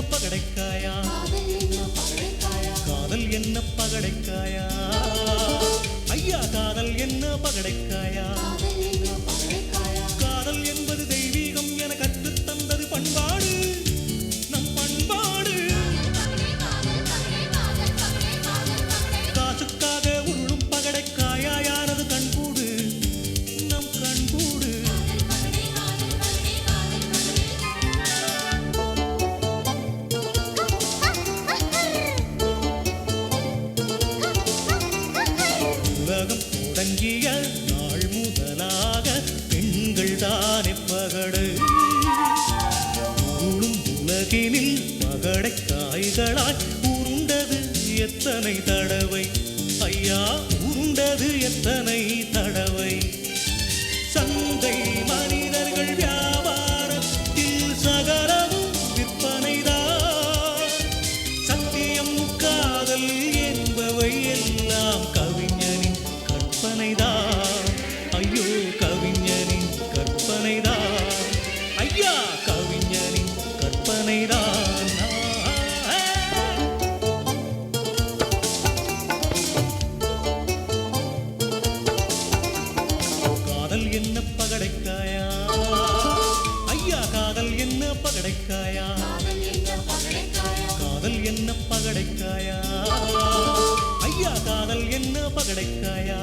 பகடைக்காயா காதல் என்ன பகடைக்காயா ஐயா காதல் என்ன பகடைக்காயா காதல் என்பது தெய்வீகம் என கற்றுத் தந்தது பண்பாடு நம் பண்பாடு காசுக்காக உருளும் பகடைக்காயா யாரது கண்கூடு நம் கண்கூடு உலகம் தொடங்கிய நாள் முதலாக பெண்கள் தானே பகடை உருளும் உலகினில் பகடைக்காய்களாய் உருண்டது எத்தனை தடவை ஐயா உருண்டது எத்தனை தடவை சந்தை மனிதர்கள் வியாபாரத்தில் சகலமும் விற்பனைதான் சத்தியம் காதல் என்பவை எல்லாம் கவிஞனின் கற்பனைதான் ஐயோ கவிஞனின் கற்பனைதான் ஐயா கவிஞனின் கற்பனைதான் காதல் என்ன பகடைக்காயா ஐயா காதல் என்ன பகடைக்காயா காதல் என்ன பகடைக்காயா ஐயா காதல் என்ன பகடைக்காயா